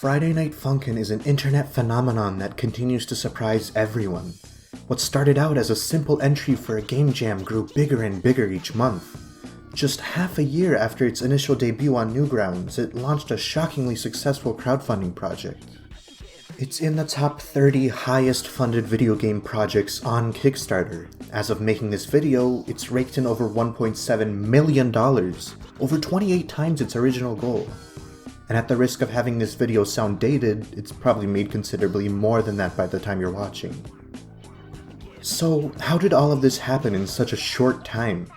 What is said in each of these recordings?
Friday Night Funkin' is an internet phenomenon that continues to surprise everyone. What started out as a simple entry for a game jam grew bigger and bigger each month. Just half a year after its initial debut on Newgrounds, it launched a shockingly successful crowdfunding project. It's in the top 30 highest funded video game projects on Kickstarter. As of making this video, it's raked in over $1.7 million, over 28 times its original goal. And at the risk of having this video sound dated, it's probably made considerably more than that by the time you're watching. So, how did all of this happen in such a short time?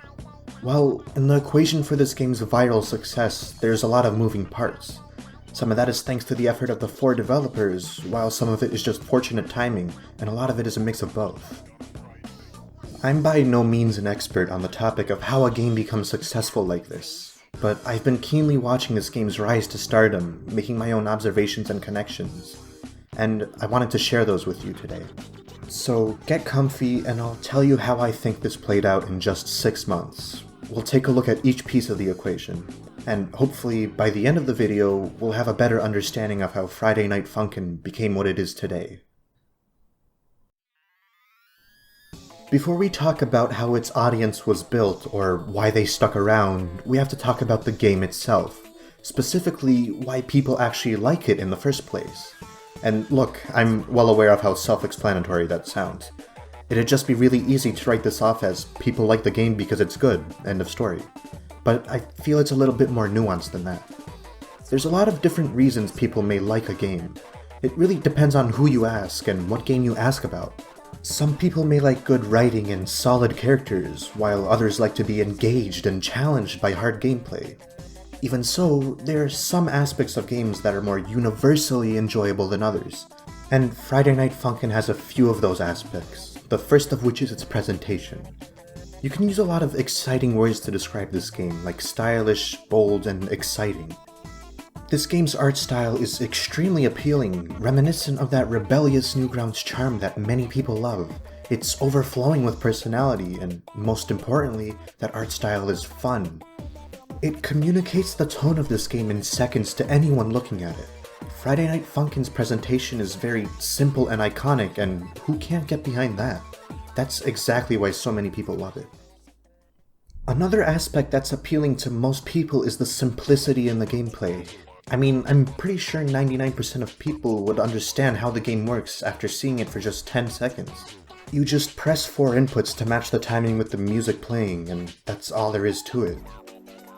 Well, in the equation for this game's viral success, there's a lot of moving parts. Some of that is thanks to the effort of the 4 developers, while some of it is just fortunate timing, and a lot of it is a mix of both. I'm by no means an expert on the topic of how a game becomes successful like this, but I've been keenly watching this game's rise to stardom, making my own observations and connections, and I wanted to share those with you today. So get comfy and I'll tell you how I think this played out in just 6 months. We'll take a look at each piece of the equation, and hopefully by the end of the video, we'll have a better understanding of how Friday Night Funkin' became what it is today. Before we talk about how its audience was built or why they stuck around, we have to talk about the game itself, specifically why people actually like it in the first place. And look, I'm well aware of how self-explanatory that sounds. It'd just be really easy to write this off as people like the game because it's good, end of story. But I feel it's a little bit more nuanced than that. There's a lot of different reasons people may like a game. It really depends on who you ask and what game you ask about. Some people may like good writing and solid characters, while others like to be engaged and challenged by hard gameplay. Even so, there are some aspects of games that are more universally enjoyable than others, and Friday Night Funkin' has a few of those aspects, the first of which is its presentation. You can use a lot of exciting words to describe this game, like stylish, bold, and exciting. This game's art style is extremely appealing, reminiscent of that rebellious Newgrounds charm that many people love. It's overflowing with personality, and most importantly, that art style is fun. It communicates the tone of this game in seconds to anyone looking at it. Friday Night Funkin's presentation is very simple and iconic, and who can't get behind that? That's exactly why so many people love it. Another aspect that's appealing to most people is the simplicity in the gameplay. I mean, I'm pretty sure 99% of people would understand how the game works after seeing it for just 10 seconds. You just press 4 inputs to match the timing with the music playing, and that's all there is to it.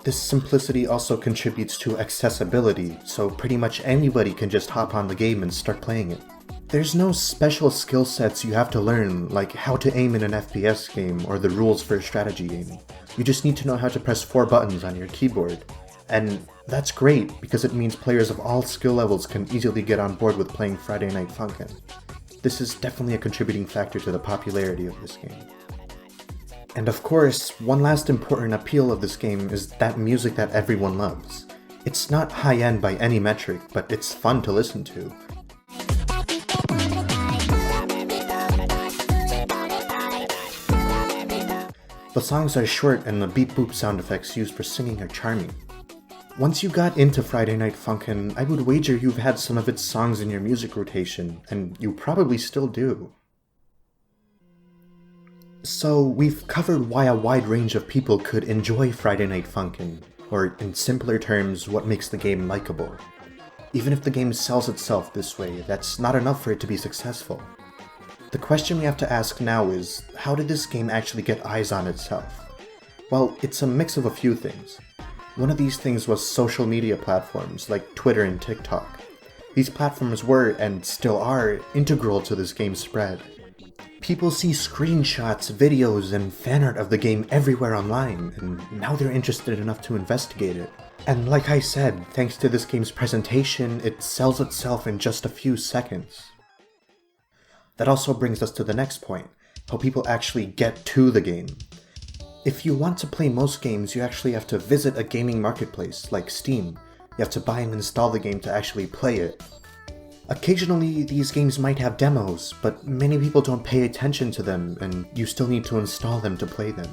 This simplicity also contributes to accessibility, so pretty much anybody can just hop on the game and start playing it. There's no special skill sets you have to learn, like how to aim in an FPS game or the rules for a strategy game. You just need to know how to press 4 buttons on your keyboard. And that's great, because it means players of all skill levels can easily get on board with playing Friday Night Funkin'. This is definitely a contributing factor to the popularity of this game. And of course, one last important appeal of this game is that music that everyone loves. It's not high-end by any metric, but it's fun to listen to. The songs are short and the beep-boop sound effects used for singing are charming. Once you got into Friday Night Funkin', I would wager you've had some of its songs in your music rotation, and you probably still do. So, we've covered why a wide range of people could enjoy Friday Night Funkin', or in simpler terms, what makes the game likable. Even if the game sells itself this way, that's not enough for it to be successful. The question we have to ask now is, how did this game actually get eyes on itself? Well, it's a mix of a few things. One of these things was social media platforms like Twitter and TikTok. These platforms were, and still are, integral to this game's spread. People see screenshots, videos, and fan art of the game everywhere online, and now they're interested enough to investigate it. And like I said, thanks to this game's presentation, it sells itself in just a few seconds. That also brings us to the next point, how people actually get to the game. If you want to play most games, you actually have to visit a gaming marketplace, like Steam. You have to buy and install the game to actually play it. Occasionally, these games might have demos, but many people don't pay attention to them, and you still need to install them to play them.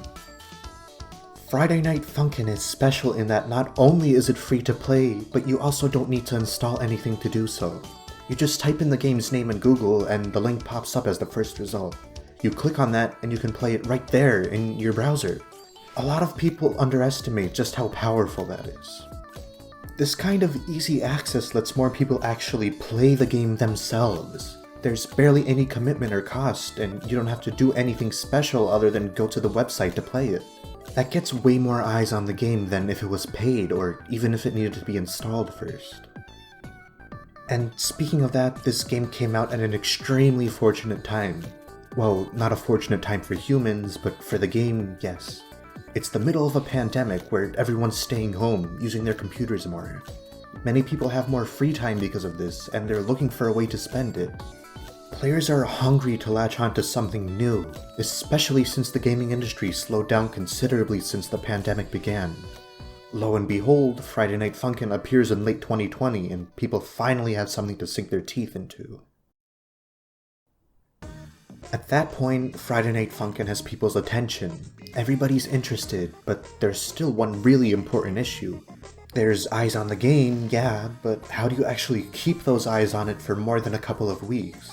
Friday Night Funkin' is special in that not only is it free to play, but you also don't need to install anything to do so. You just type in the game's name in Google and the link pops up as the first result. You click on that and you can play it right there in your browser. A lot of people underestimate just how powerful that is. This kind of easy access lets more people actually play the game themselves. There's barely any commitment or cost, and you don't have to do anything special other than go to the website to play it. That gets way more eyes on the game than if it was paid, or even if it needed to be installed first. And speaking of that, this game came out at an extremely fortunate time. Well, not a fortunate time for humans, but for the game, yes. It's the middle of a pandemic where everyone's staying home, using their computers more. Many people have more free time because of this, and they're looking for a way to spend it. Players are hungry to latch onto something new, especially since the gaming industry slowed down considerably since the pandemic began. Lo and behold, Friday Night Funkin' appears in late 2020 and people finally have something to sink their teeth into. At that point, Friday Night Funkin' has people's attention. Everybody's interested, but there's still one really important issue. There's eyes on the game, yeah, but how do you actually keep those eyes on it for more than a couple of weeks?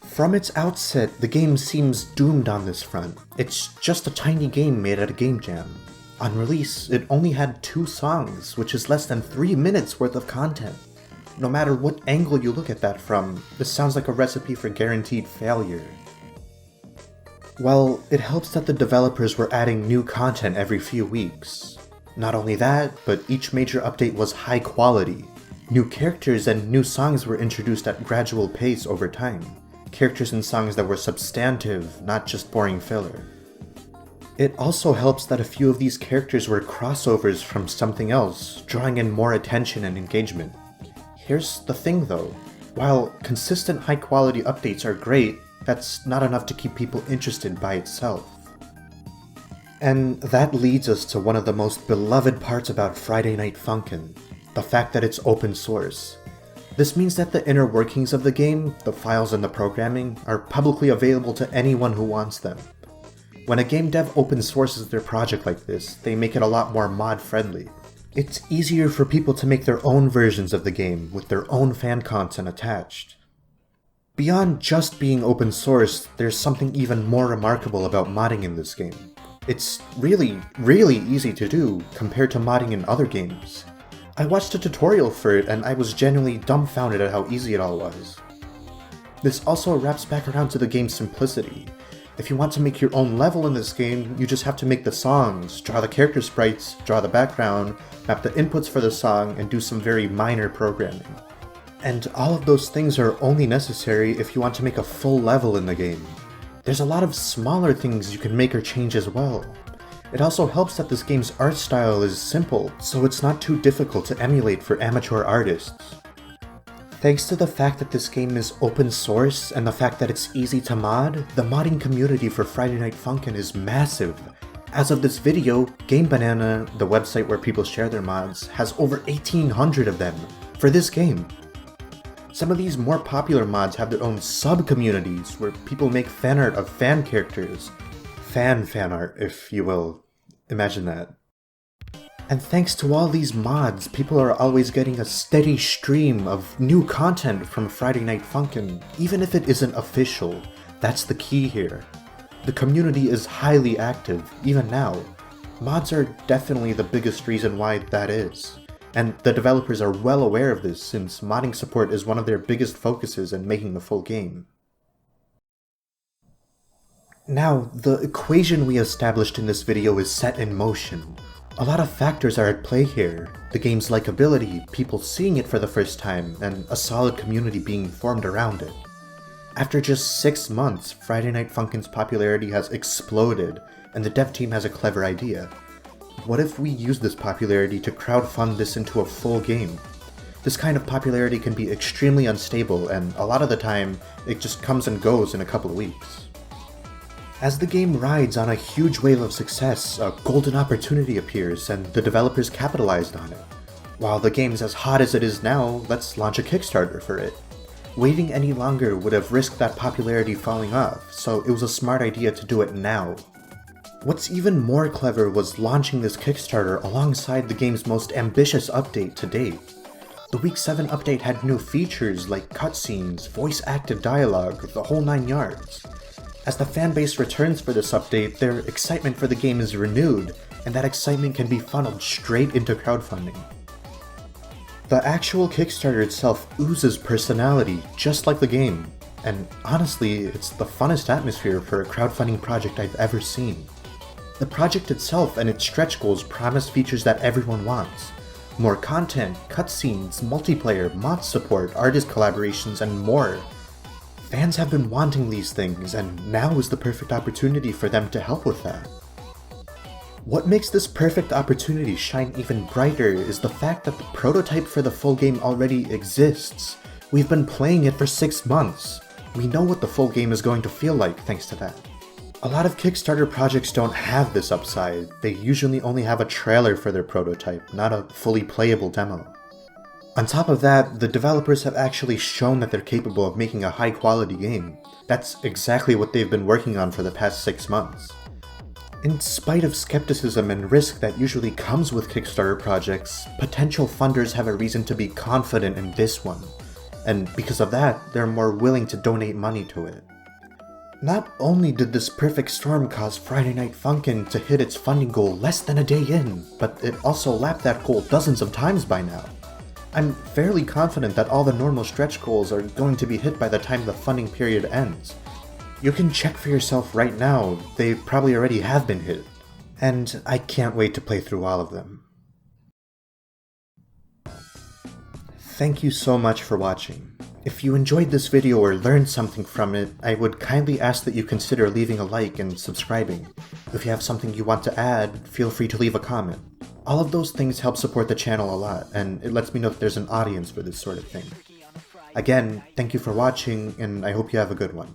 From its outset, the game seems doomed on this front. It's just a tiny game made at a game jam. On release, it only had 2 songs, which is less than 3 minutes worth of content. No matter what angle you look at that from, this sounds like a recipe for guaranteed failure. Well, it helps that the developers were adding new content every few weeks. Not only that, but each major update was high quality. New characters and new songs were introduced at gradual pace over time. Characters and songs that were substantive, not just boring filler. It also helps that a few of these characters were crossovers from something else, drawing in more attention and engagement. Here's the thing though, while consistent high-quality updates are great, that's not enough to keep people interested by itself. And that leads us to one of the most beloved parts about Friday Night Funkin', the fact that it's open source. This means that the inner workings of the game, the files and the programming, are publicly available to anyone who wants them. When a game dev open sources their project like this, they make it a lot more mod-friendly. It's easier for people to make their own versions of the game with their own fan content attached. Beyond just being open source, there's something even more remarkable about modding in this game. It's really easy to do compared to modding in other games. I watched a tutorial for it and I was genuinely dumbfounded at how easy it all was. This also wraps back around to the game's simplicity. If you want to make your own level in this game, you just have to make the songs, draw the character sprites, draw the background, map the inputs for the song, and do some very minor programming. And all of those things are only necessary if you want to make a full level in the game. There's a lot of smaller things you can make or change as well. It also helps that this game's art style is simple, so it's not too difficult to emulate for amateur artists. Thanks to the fact that this game is open source and the fact that it's easy to mod, the modding community for Friday Night Funkin' is massive. As of this video, Game Banana, the website where people share their mods, has over 1,800 of them for this game. Some of these more popular mods have their own sub-communities where people make fan art of fan characters. Fan art, if you will. Imagine that. And thanks to all these mods, people are always getting a steady stream of new content from Friday Night Funkin', even if it isn't official. That's the key here. The community is highly active, even now. Mods are definitely the biggest reason why that is. And the developers are well aware of this since modding support is one of their biggest focuses in making the full game. Now, the equation we established in this video is set in motion. A lot of factors are at play here. The game's likability, people seeing it for the first time, and a solid community being formed around it. After just 6 months, Friday Night Funkin's popularity has exploded, and the dev team has a clever idea. What if we use this popularity to crowdfund this into a full game? This kind of popularity can be extremely unstable, and a lot of the time, it just comes and goes in a couple of weeks. As the game rides on a huge wave of success, a golden opportunity appears and the developers capitalized on it. While the game's as hot as it is now, let's launch a Kickstarter for it. Waiting any longer would have risked that popularity falling off, so it was a smart idea to do it now. What's even more clever was launching this Kickstarter alongside the game's most ambitious update to date. The Week 7 update had new features like cutscenes, voice-acted dialogue, the whole 9 yards. As the fanbase returns for this update, their excitement for the game is renewed, and that excitement can be funneled straight into crowdfunding. The actual Kickstarter itself oozes personality, just like the game, and honestly, it's the funnest atmosphere for a crowdfunding project I've ever seen. The project itself and its stretch goals promise features that everyone wants. More content, cutscenes, multiplayer, mod support, artist collaborations, and more. Fans have been wanting these things, and now is the perfect opportunity for them to help with that. What makes this perfect opportunity shine even brighter is the fact that the prototype for the full game already exists. We've been playing it for 6 months. We know what the full game is going to feel like thanks to that. A lot of Kickstarter projects don't have this upside. They usually only have a trailer for their prototype, not a fully playable demo. On top of that, the developers have actually shown that they're capable of making a high-quality game. That's exactly what they've been working on for the past 6 months. In spite of skepticism and risk that usually comes with Kickstarter projects, potential funders have a reason to be confident in this one. And because of that, they're more willing to donate money to it. Not only did this perfect storm cause Friday Night Funkin' to hit its funding goal less than a day in, but it also lapped that goal dozens of times by now. I'm fairly confident that all the normal stretch goals are going to be hit by the time the funding period ends. You can check for yourself right now, they probably already have been hit. And I can't wait to play through all of them. Thank you so much for watching. If you enjoyed this video or learned something from it, I would kindly ask that you consider leaving a like and subscribing. If you have something you want to add, feel free to leave a comment. All of those things help support the channel a lot, and it lets me know that there's an audience for this sort of thing. Again, thank you for watching, and I hope you have a good one.